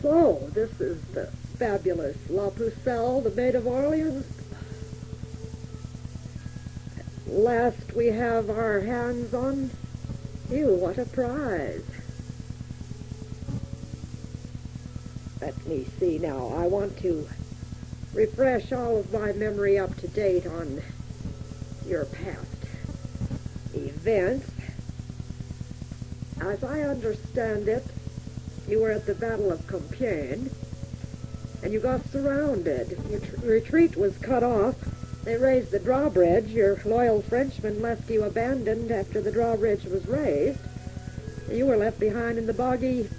So, this is the fabulous La Pucelle, the Maid of Orleans. Last we have our hands on you. What a prize. Let me see now. I want to refresh all of my memory up to date on your past events. As I understand it, you were at the Battle of Compiègne, and you got surrounded. Your retreat was cut off. They raised the drawbridge. Your loyal Frenchmen left you abandoned after the drawbridge was raised. You were left behind in the boggy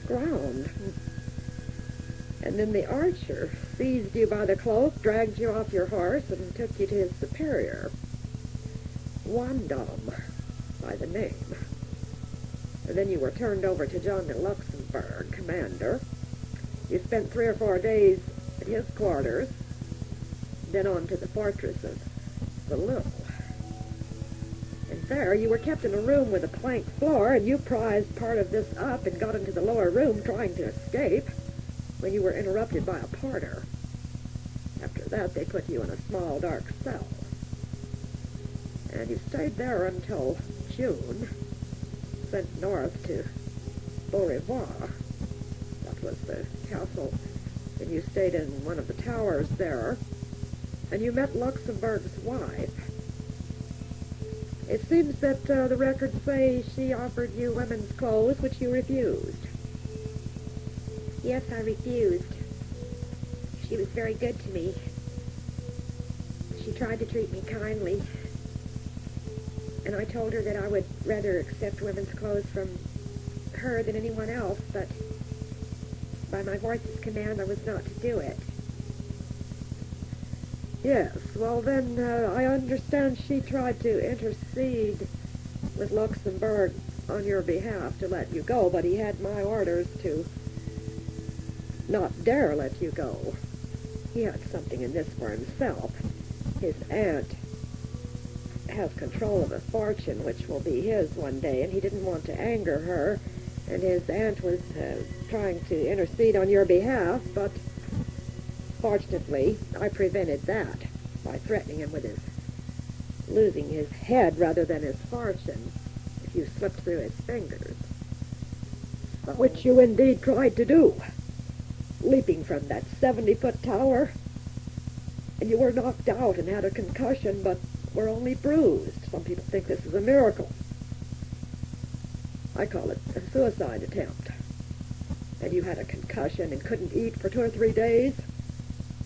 ground. And then the archer seized you by the cloak, dragged you off your horse, and took you to his superior, Wandom, by the name. And then you were turned over to John de Luxembourg, commander. You spent 3 or 4 days at his quarters, then on to the fortress of Belleau. And there you were kept in a room with a plank floor, and you prized part of this up and got into the lower room trying to escape when you were interrupted by a porter. After that, they put you in a small, dark cell. And you stayed there until June, sent north to Beaurevoir. That was the castle. And you stayed in one of the towers there, and you met Luxembourg's wife. It seems that the records say she offered you women's clothes, which you refused. Yes, I refused. She was very good to me. She tried to treat me kindly. And I told her that I would rather accept women's clothes from her than anyone else, but by my voice's command, I was not to do it. Yes, well then, I understand she tried to intercede with Luxembourg on your behalf to let you go, but he had my orders to not dare let you go. He had something in this for himself. His aunt has control of a fortune which will be his one day, and he didn't want to anger her, and his aunt was trying to intercede on your behalf, but fortunately I prevented that by threatening him with his losing his head rather than his fortune if you slipped through his fingers, which you indeed tried to do, leaping from that 70-foot tower, and you were knocked out and had a concussion, but were only bruised. Some people think this is a miracle. I call it a suicide attempt. And you had a concussion and couldn't eat for 2 or 3 days?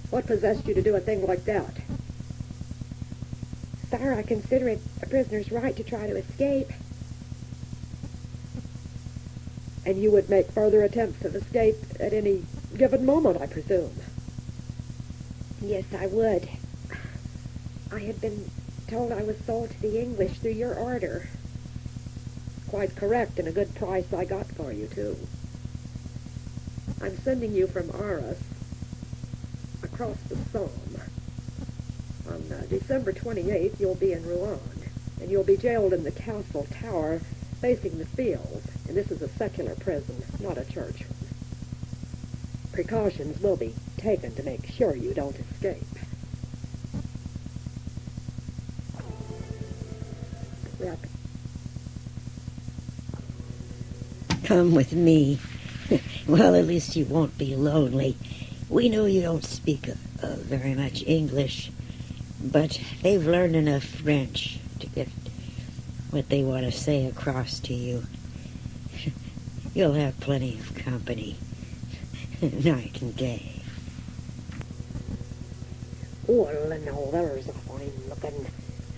What possessed you to do a thing like that? Sire, I consider it a prisoner's right to try to escape. And you would make further attempts of escape at any given moment, I presume? Yes, I would. I had been told I was sold to the English through your order. Quite correct, and a good price I got for you, too. I'm sending you from Arras across the Somme. On December 28th, you'll be in Rouen, and you'll be jailed in the castle tower facing the fields, and this is a secular prison, not a church one. Precautions will be taken to make sure you don't escape. Come with me. Well, at least you won't be lonely. We know you don't speak very much English, but they've learned enough French to get what they want to say across to you. You'll have plenty of company, night and day. Well, now there's a fine-looking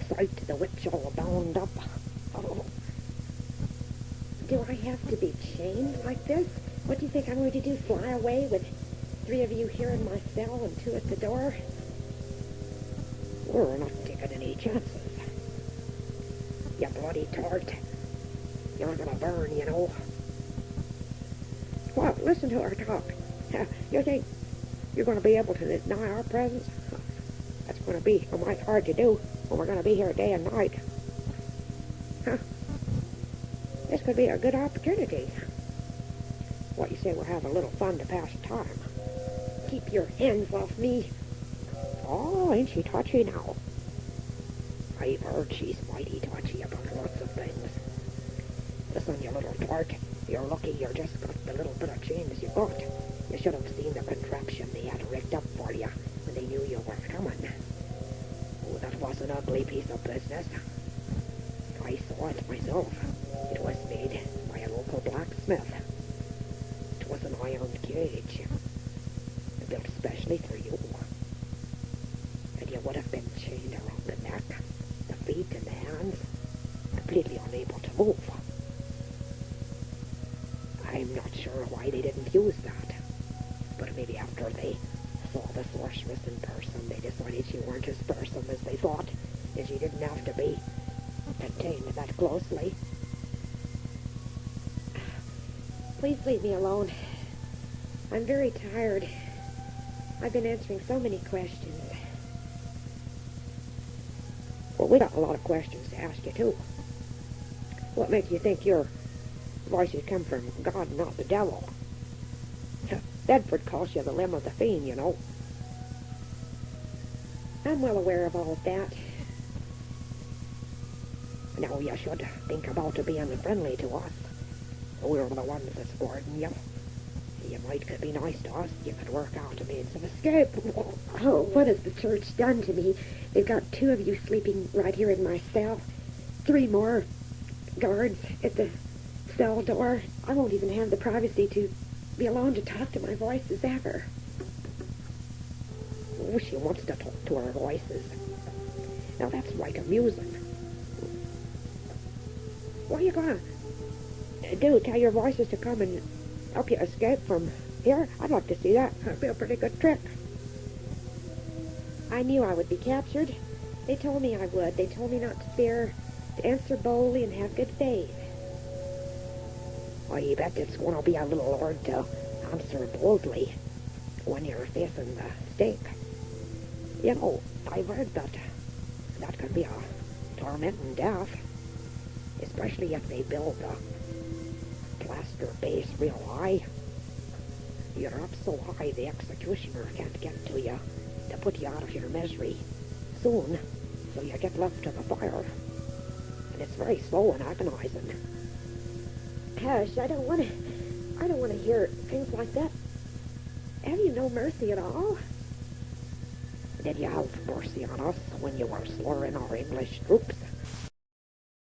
sight, the witch all bound up. Oh. Do I have to be chained like this? What do you think I'm going to do, fly away with 3 of you here in my cell and 2 at the door? We're not taking any chances. You bloody tart. You're gonna burn, you know. Well, listen to her talk. You think you're gonna be able to deny our presence? That's gonna be a mite hard to do when we're gonna be here day and night. Huh? This could be a good opportunity. What, you say we'll have a little fun to pass the time? Keep your hands off me. Oh, ain't she touchy now? I've heard she's mighty touchy about lots of things. Listen, you little tart, you're lucky you just got the little bit of change you got. You should have seen the contraption they had rigged up for you when they knew you were coming. Oh, that was an ugly piece of business. I saw it myself. It was made by a local blacksmith. It was an iron cage, built specially for you. And you would have been chained around the neck, the feet and the hands, completely unable to move. I'm not sure why they didn't use that, but maybe after they saw the sorceress in person, they decided she weren't as fearsome as they thought, and she didn't have to be contained that closely. Please leave me alone. I'm very tired. I've been answering so many questions. Well, we got a lot of questions to ask you, too. What makes you think your voices come from God, not the devil? Bedford calls you the limb of the fiend, you know. I'm well aware of all of that. Now you should think about being friendly to us. We're the ones that's guarding you. You might be nice to us. You could work out a means of escape. Oh, what has the church done to me? They've got 2 of you sleeping right here in my cell. 3 more guards at the cell door. I won't even have the privacy to be alone to talk to my voices ever. Oh, she wants to talk to her voices. Now that's right amusing. What are you gonna do? Tell your voices to come and help you escape from here? I'd like to see that. That'd be a pretty good trick. I knew I would be captured. They told me I would. They told me not to fear, to answer boldly and have good faith. I bet it's going to be a little hard to answer boldly when you're facing the stake. You know, I've heard that can be a tormenting death, especially if they build a plaster base real high. You're up so high the executioner can't get to you to put you out of your misery soon, so you get left to the fire. And it's very slow and agonizing. Hush, I don't want to hear things like that. Have you no mercy at all? Did you have mercy on us when you were slaughtering our English troops?